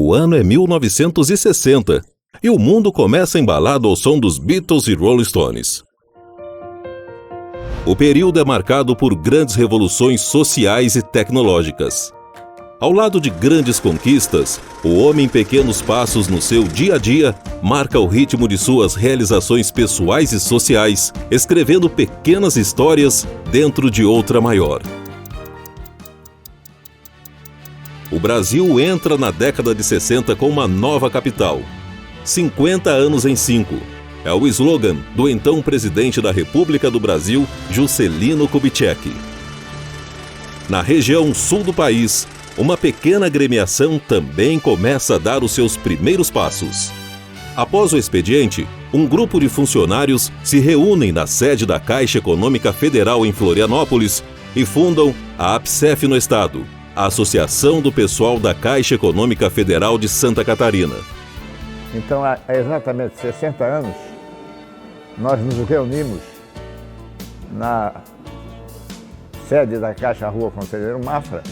O ano é 1960 e o mundo começa embalado ao som dos Beatles e Rolling Stones. O período é marcado por grandes revoluções sociais e tecnológicas. Ao lado de grandes conquistas, o homem em pequenos passos no seu dia a dia marca o ritmo de suas realizações pessoais e sociais, escrevendo pequenas histórias dentro de outra maior. O Brasil entra na década de 60 com uma nova capital. 50 anos em 5. É o slogan do então presidente da República do Brasil, Juscelino Kubitschek. Na região sul do país, uma pequena agremiação também começa a dar os seus primeiros passos. Após o expediente, um grupo de funcionários se reúnem na sede da Caixa Econômica Federal em Florianópolis e fundam a APSEF no estado, a Associação do Pessoal da Caixa Econômica Federal de Santa Catarina. Então, há exatamente 60 anos, nós nos reunimos na sede da Caixa Rua Conselheiro Mafra,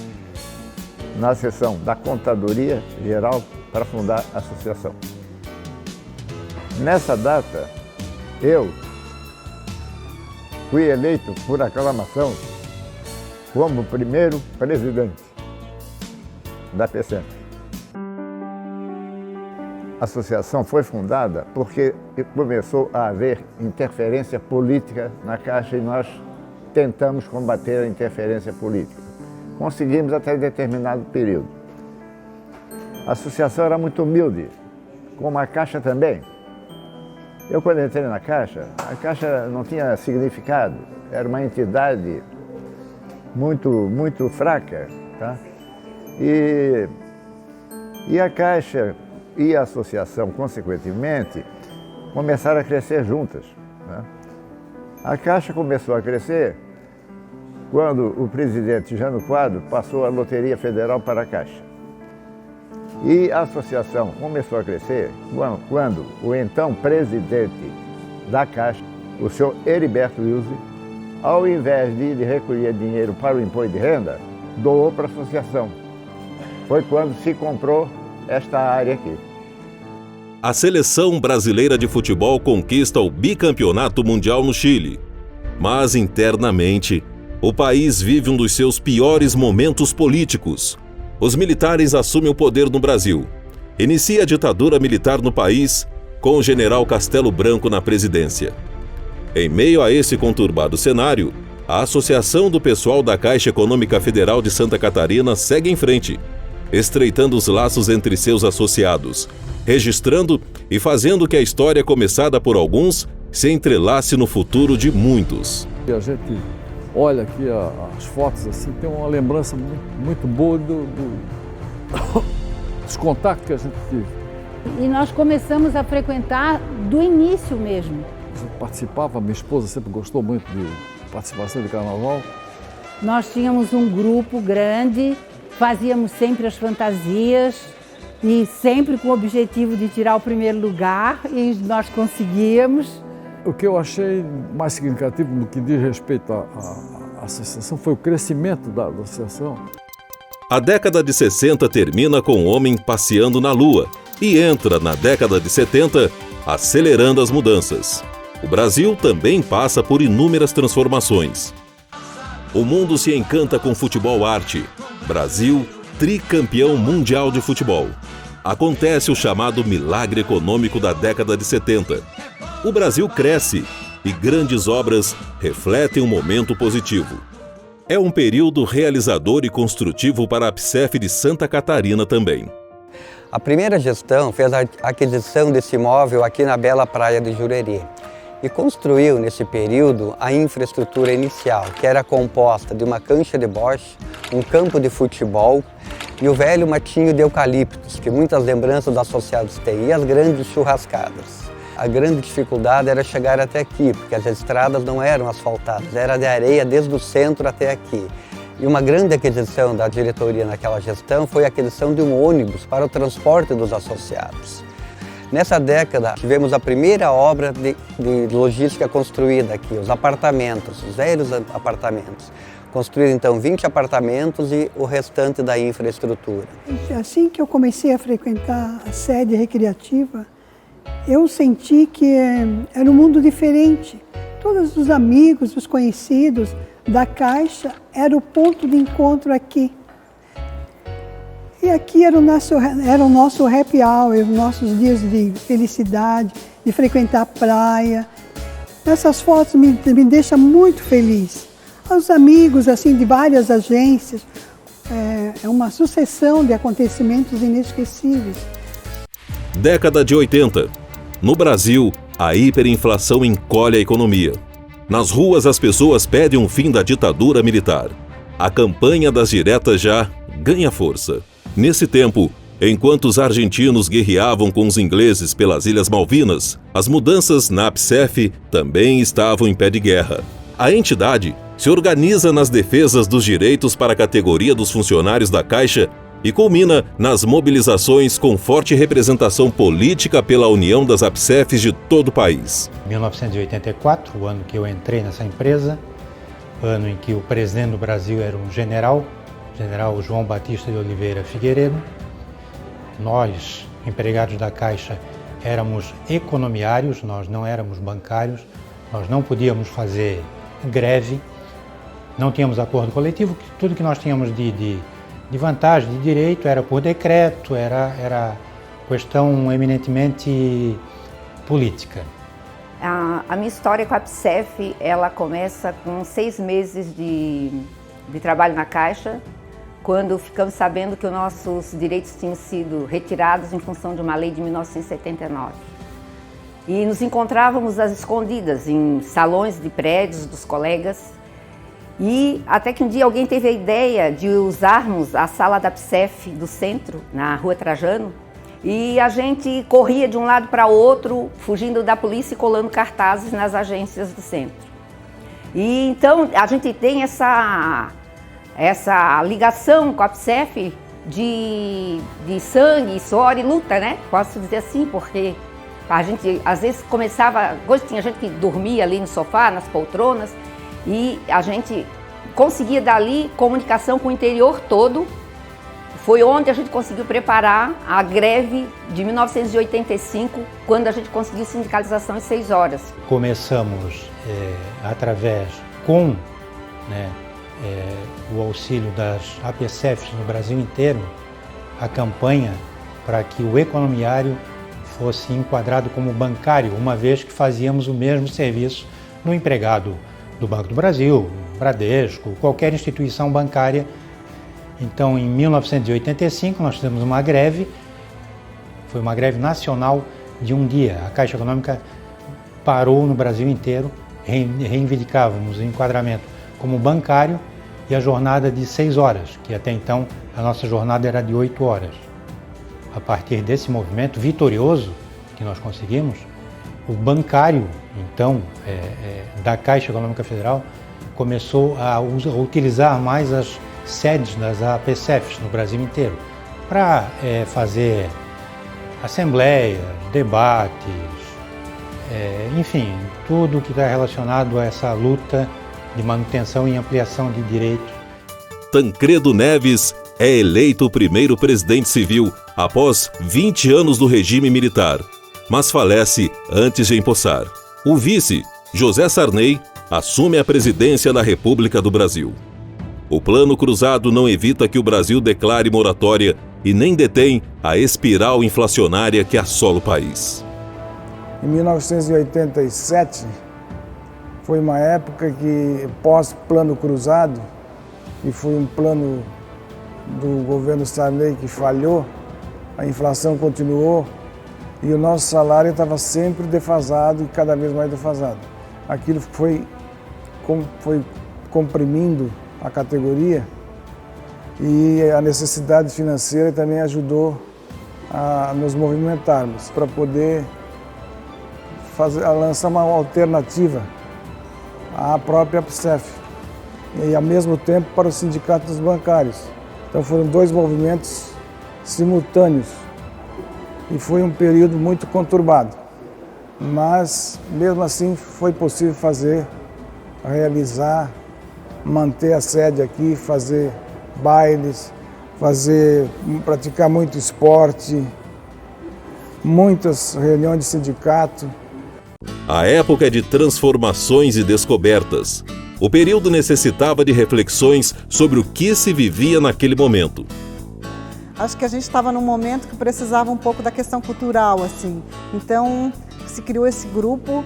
na seção da Contadoria Geral, para fundar a associação. Nessa data, eu fui eleito por aclamação como o primeiro presidente da PCF. A associação foi fundada porque começou a haver interferência política na Caixa e nós tentamos combater a interferência política. Conseguimos até determinado período. A associação era muito humilde, como a Caixa também. Eu, quando entrei na Caixa, a Caixa não tinha significado, era uma entidade muito fraca, tá? E a Caixa e a associação, consequentemente, começaram a crescer juntas, né? A Caixa começou a crescer quando o presidente Jânio Quadros passou a Loteria Federal para a Caixa. E a associação começou a crescer quando o então presidente da Caixa, o senhor Heriberto Wilson, ao invés de recolher dinheiro para o imposto de renda, doou para a associação. Foi quando se comprou esta área aqui. A seleção brasileira de futebol conquista o bicampeonato mundial no Chile. Mas internamente, o país vive um dos seus piores momentos políticos. Os militares assumem o poder no Brasil. Inicia a ditadura militar no país, com o general Castelo Branco na presidência. Em meio a esse conturbado cenário, a Associação do Pessoal da Caixa Econômica Federal de Santa Catarina segue em frente, estreitando os laços entre seus associados, registrando e fazendo que a história começada por alguns se entrelace no futuro de muitos. A gente olha aqui as fotos, assim, tem uma lembrança muito boa dos contatos que a gente teve. E nós começamos a frequentar do início mesmo. A gente participava, minha esposa sempre gostou muito de participação de carnaval. Nós tínhamos um grupo grande, fazíamos sempre as fantasias e sempre com o objetivo de tirar o primeiro lugar e nós conseguíamos. O que eu achei mais significativo no que diz respeito à associação foi o crescimento da associação. A década de 60 termina com o homem passeando na Lua e entra na década de 70, acelerando as mudanças. O Brasil também passa por inúmeras transformações. O mundo se encanta com futebol-arte. Brasil, tricampeão mundial de futebol. Acontece o chamado milagre econômico da década de 70. O Brasil cresce e grandes obras refletem um momento positivo. É um período realizador e construtivo para a APSEF de Santa Catarina também. A primeira gestão fez a aquisição desse imóvel aqui na bela praia de Jurerê e construiu nesse período a infraestrutura inicial, que era composta de uma cancha de boche, um campo de futebol e o velho matinho de eucaliptos, que muitas lembranças dos associados têm, e as grandes churrascadas. A grande dificuldade era chegar até aqui, porque as estradas não eram asfaltadas, era de areia desde o centro até aqui. E uma grande aquisição da diretoria naquela gestão foi a aquisição de um ônibus para o transporte dos associados. Nessa década, tivemos a primeira obra de logística construída aqui, os apartamentos, os velhos apartamentos, Construíram então 20 apartamentos e o restante da infraestrutura. Assim que eu comecei a frequentar a sede recreativa, eu senti que era um mundo diferente. Todos os amigos, os conhecidos da Caixa era o ponto de encontro aqui. E aqui era o nosso happy hour, os nossos dias de felicidade, de frequentar a praia. Essas fotos me deixam muito feliz. Os amigos assim, de várias agências, é uma sucessão de acontecimentos inesquecíveis. Década de 80. No Brasil, a hiperinflação encolhe a economia. Nas ruas, as pessoas pedem um fim da ditadura militar. A campanha das diretas já ganha força. Nesse tempo, enquanto os argentinos guerreavam com os ingleses pelas Ilhas Malvinas, as mudanças na ABSEF também estavam em pé de guerra. A entidade se organiza nas defesas dos direitos para a categoria dos funcionários da Caixa e culmina nas mobilizações com forte representação política pela união das ABSEFs de todo o país. 1984, o ano que eu entrei nessa empresa, ano em que o presidente do Brasil era um general João Batista de Oliveira Figueiredo. Nós, empregados da Caixa, éramos economiários, nós não éramos bancários, nós não podíamos fazer greve, não tínhamos acordo coletivo, tudo que nós tínhamos de vantagem, de direito, era por decreto, era questão eminentemente política. A minha história com a ABSEF, ela começa com 6 meses de trabalho na Caixa, quando ficamos sabendo que os nossos direitos tinham sido retirados em função de uma lei de 1979. E nos encontrávamos às escondidas em salões de prédios dos colegas. E até que um dia alguém teve a ideia de usarmos a sala da ABSEF do centro, na Rua Trajano, e a gente corria de um lado para o outro, fugindo da polícia e colando cartazes nas agências do centro. E então a gente tem essa ligação com a ABSEF de sangue, suor e luta, né? Posso dizer assim, porque a gente às vezes começava, hoje tinha gente que dormia ali no sofá, nas poltronas, e a gente conseguia dali comunicação com o interior todo. Foi onde a gente conseguiu preparar a greve de 1985, quando a gente conseguiu sindicalização em 6 horas. Começamos através com o auxílio das ABSEFs no Brasil inteiro, a campanha para que o economiário fosse enquadrado como bancário, uma vez que fazíamos o mesmo serviço no empregado do Banco do Brasil, Bradesco, qualquer instituição bancária. Então, em 1985, nós fizemos uma greve, foi uma greve nacional de um dia. A Caixa Econômica parou no Brasil inteiro, reivindicávamos o enquadramento como bancário e a jornada de 6 horas, que até então a nossa jornada era de 8 horas. A partir desse movimento vitorioso que nós conseguimos, o bancário, então, da Caixa Econômica Federal, começou a utilizar mais as sedes das ABSEFs no Brasil inteiro para fazer assembleias, debates, enfim, tudo que está relacionado a essa luta de manutenção e ampliação de direitos. Tancredo Neves é eleito o primeiro presidente civil após 20 anos do regime militar, mas falece antes de empossar. O vice, José Sarney, assume a presidência da República do Brasil. O Plano Cruzado não evita que o Brasil declare moratória e nem detém a espiral inflacionária que assola o país. Em 1987, foi uma época que, pós-Plano Cruzado, que foi um plano do governo Sarney que falhou, a inflação continuou e o nosso salário estava sempre defasado e cada vez mais defasado. Aquilo foi comprimindo a categoria e a necessidade financeira também ajudou a nos movimentarmos para poder lançar uma alternativa à própria ABSEF e ao mesmo tempo para os sindicatos bancários. Então foram 2 movimentos simultâneos e foi um período muito conturbado, mas mesmo assim foi possível realizar manter a sede aqui, fazer bailes, praticar muito esporte, muitas reuniões de sindicato. A época é de transformações e descobertas. O período necessitava de reflexões sobre o que se vivia naquele momento. Acho que a gente estava num momento que precisava um pouco da questão cultural, assim. Então, se criou esse grupo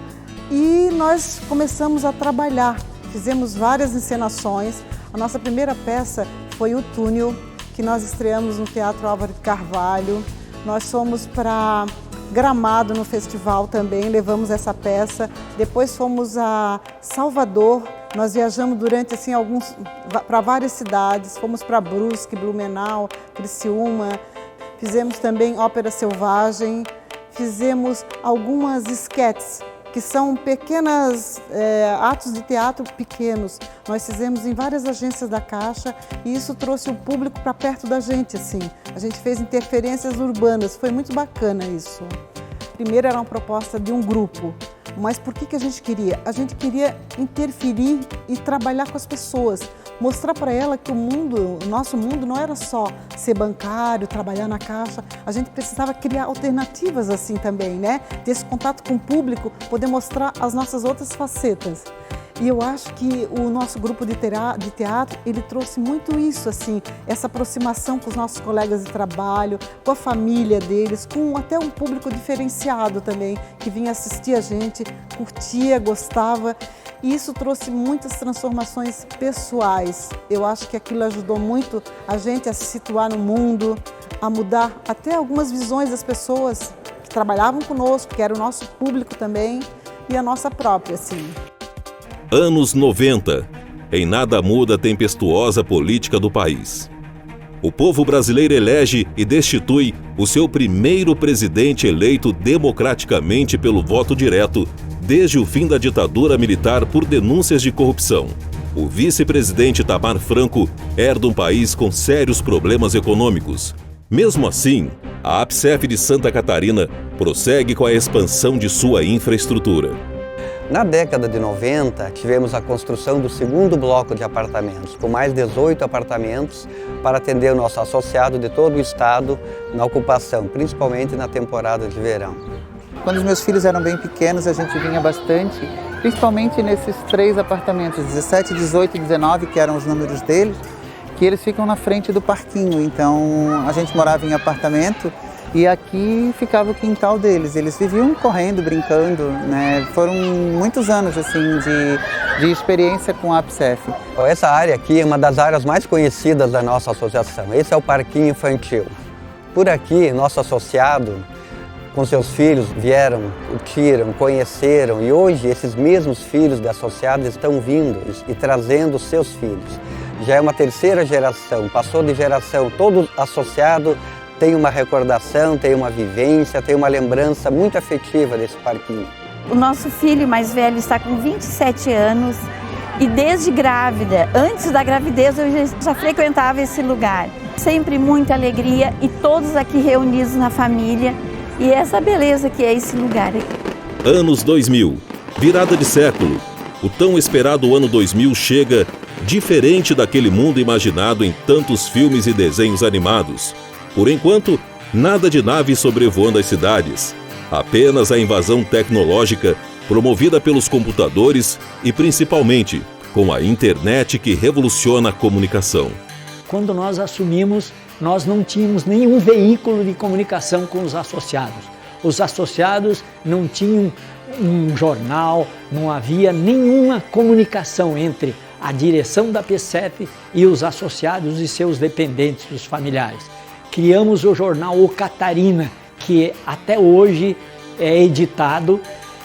e nós começamos a trabalhar. Fizemos várias encenações. A nossa primeira peça foi O Túnel, que nós estreamos no Teatro Álvaro de Carvalho. Nós fomos para Gramado no festival também, levamos essa peça. Depois fomos a Salvador. Nós viajamos durante assim para várias cidades. Fomos para Brusque, Blumenau, Criciúma. Fizemos também Ópera Selvagem. Fizemos algumas esquetes, que são pequenos atos de teatro pequenos. Nós fizemos em várias agências da Caixa e isso trouxe o público para perto da gente, assim. A gente fez interferências urbanas, foi muito bacana isso. Primeiro era uma proposta de um grupo, mas por que a gente queria? A gente queria interferir e trabalhar com as pessoas, mostrar para ela que o nosso mundo não era só ser bancário, trabalhar na Caixa, a gente precisava criar alternativas assim também, né? Ter esse contato com o público, poder mostrar as nossas outras facetas. E eu acho que o nosso grupo de teatro, ele trouxe muito isso, assim, essa aproximação com os nossos colegas de trabalho, com a família deles, com até um público diferenciado também, que vinha assistir a gente, curtia, gostava. E isso trouxe muitas transformações pessoais. Eu acho que aquilo ajudou muito a gente a se situar no mundo, a mudar até algumas visões das pessoas que trabalhavam conosco, que era o nosso público também, e a nossa própria, assim. Anos 90. Em nada muda a tempestuosa política do país. O povo brasileiro elege e destitui o seu primeiro presidente eleito democraticamente pelo voto direto desde o fim da ditadura militar por denúncias de corrupção. O vice-presidente Itamar Franco herda um país com sérios problemas econômicos. Mesmo assim, a APSEF de Santa Catarina prossegue com a expansão de sua infraestrutura. Na década de 90, tivemos a construção do segundo bloco de apartamentos, com mais 18 apartamentos para atender o nosso associado de todo o estado na ocupação, principalmente na temporada de verão. Quando os meus filhos eram bem pequenos, a gente vinha bastante, principalmente nesses 3 apartamentos, 17, 18 e 19, que eram os números deles, que eles ficam na frente do parquinho. Então, a gente morava em apartamento e aqui ficava o quintal deles. Eles viviam correndo, brincando, né? Foram muitos anos assim de experiência com a APSEF. Essa área aqui é uma das áreas mais conhecidas da nossa associação. Esse é o parquinho infantil. Por aqui, nosso associado, com seus filhos, vieram, curtiram, conheceram e hoje esses mesmos filhos de associados estão vindo e trazendo os seus filhos. Já é uma terceira geração, passou de geração, todo associado tem uma recordação, tem uma vivência, tem uma lembrança muito afetiva desse parquinho. O nosso filho mais velho está com 27 anos e desde grávida, antes da gravidez, eu já frequentava esse lugar. Sempre muita alegria e todos aqui reunidos na família e essa beleza que é esse lugar aqui. Anos 2000, virada de século. O tão esperado ano 2000 chega diferente daquele mundo imaginado em tantos filmes e desenhos animados. Por enquanto, nada de naves sobrevoando as cidades. Apenas a invasão tecnológica promovida pelos computadores e, principalmente, com a internet que revoluciona a comunicação. Quando nós assumimos, nós não tínhamos nenhum veículo de comunicação com os associados. Os associados não tinham um jornal, não havia nenhuma comunicação entre a direção da APSEF e os associados e seus dependentes, os familiares. Criamos o jornal O Catarina, que até hoje é editado,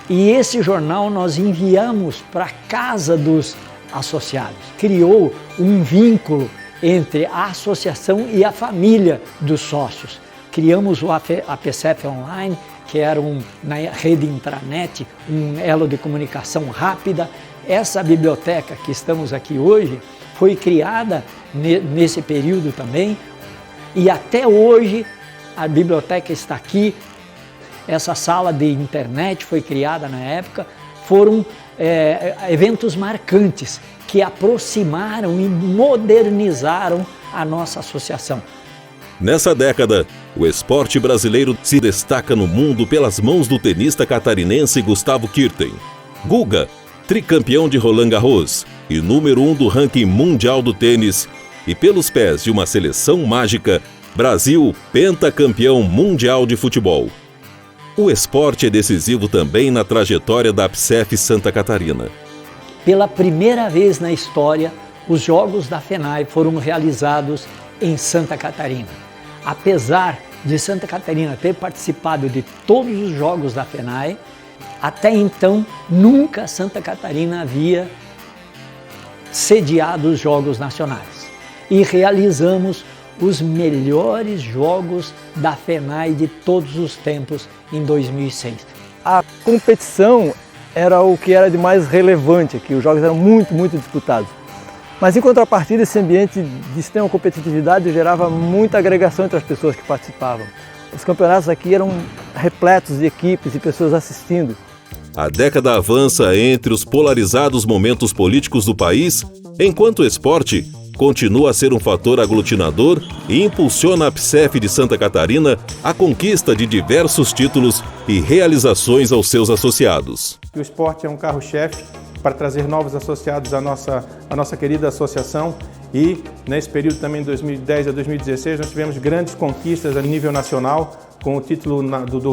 e esse jornal nós enviamos para a casa dos associados. Criou um vínculo entre a associação e a família dos sócios. Criamos o APSEF Online, que era na rede intranet, um elo de comunicação rápida. Essa biblioteca que estamos aqui hoje foi criada nesse período também, e até hoje a biblioteca está aqui. Essa sala de internet foi criada na época. Foram eventos marcantes que aproximaram e modernizaram a nossa associação. Nessa década, o esporte brasileiro se destaca no mundo pelas mãos do tenista catarinense Gustavo Kuerten. Guga, tricampeão de Roland Garros e número 1 do ranking mundial do tênis, e pelos pés de uma seleção mágica, Brasil, pentacampeão mundial de futebol. O esporte é decisivo também na trajetória da APSEF Santa Catarina. Pela primeira vez na história, os Jogos da FENAI foram realizados em Santa Catarina. Apesar de Santa Catarina ter participado de todos os Jogos da FENAI, até então nunca Santa Catarina havia sediado os Jogos Nacionais. E realizamos os melhores Jogos da FENAI de todos os tempos em 2006. A competição era o que era de mais relevante aqui, os jogos eram muito disputados. Mas em contrapartida, esse ambiente de extrema competitividade gerava muita agregação entre as pessoas que participavam. Os campeonatos aqui eram repletos de equipes e pessoas assistindo. A década avança entre os polarizados momentos políticos do país, enquanto o esporte continua a ser um fator aglutinador e impulsiona a APSEF de Santa Catarina a conquista de diversos títulos e realizações aos seus associados. O esporte é um carro-chefe para trazer novos associados à nossa querida associação, e nesse período também de 2010 a 2016 nós tivemos grandes conquistas a nível nacional, com o título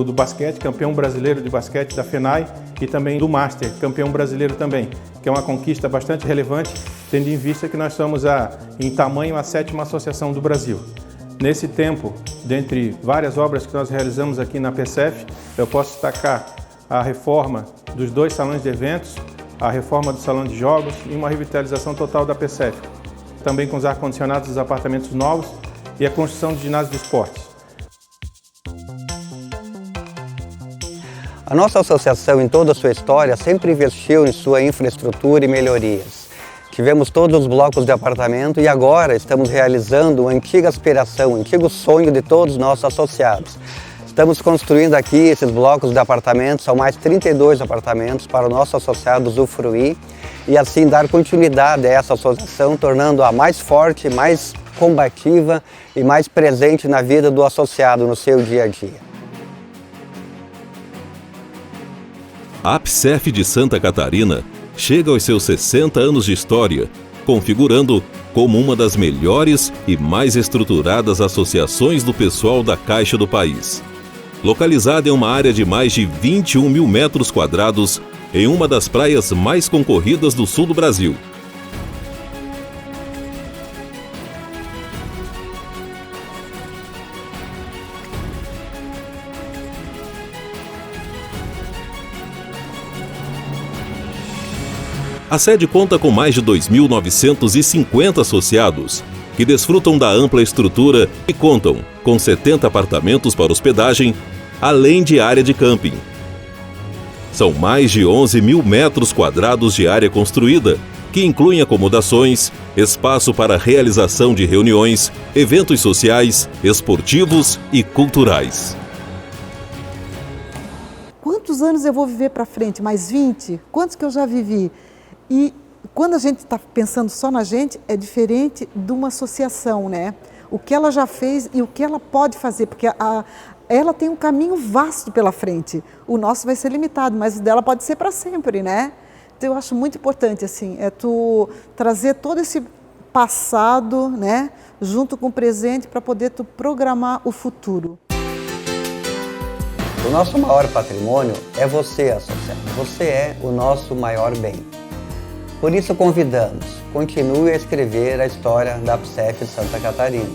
do basquete, campeão brasileiro de basquete da FENAI, e também do Master, campeão brasileiro também, que é uma conquista bastante relevante, tendo em vista que nós somos, em tamanho, a 7ª associação do Brasil. Nesse tempo, dentre várias obras que nós realizamos aqui na APSEF, eu posso destacar a reforma dos 2 salões de eventos, a reforma do salão de jogos e uma revitalização total da APSEF, também com os ar-condicionados dos apartamentos novos e a construção do ginásio de esportes. A nossa associação, em toda a sua história, sempre investiu em sua infraestrutura e melhorias. Tivemos todos os blocos de apartamento e agora estamos realizando uma antiga aspiração, um antigo sonho de todos os nossos associados. Estamos construindo aqui esses blocos de apartamentos, são mais 32 apartamentos para o nosso associado usufruir e assim dar continuidade a essa associação, tornando-a mais forte, mais combativa e mais presente na vida do associado no seu dia a dia. A APSEF de Santa Catarina chega aos seus 60 anos de história, configurando como uma das melhores e mais estruturadas associações do pessoal da Caixa do país. Localizada em uma área de mais de 21 mil metros quadrados, em uma das praias mais concorridas do sul do Brasil. A sede conta com mais de 2.950 associados, que desfrutam da ampla estrutura e contam com 70 apartamentos para hospedagem, além de área de camping. São mais de 11 mil metros quadrados de área construída, que incluem acomodações, espaço para realização de reuniões, eventos sociais, esportivos e culturais. Quantos anos eu vou viver para frente? Mais 20? Quantos que eu já vivi? E quando a gente está pensando só na gente, é diferente de uma associação, né? O que ela já fez e o que ela pode fazer, porque ela tem um caminho vasto pela frente. O nosso vai ser limitado, mas o dela pode ser para sempre, né? Então eu acho muito importante, assim, tu trazer todo esse passado, né, junto com o presente para poder tu programar o futuro. O nosso maior patrimônio é você, associado. Você é o nosso maior bem. Por isso convidamos, continue a escrever a história da APSEF Santa Catarina.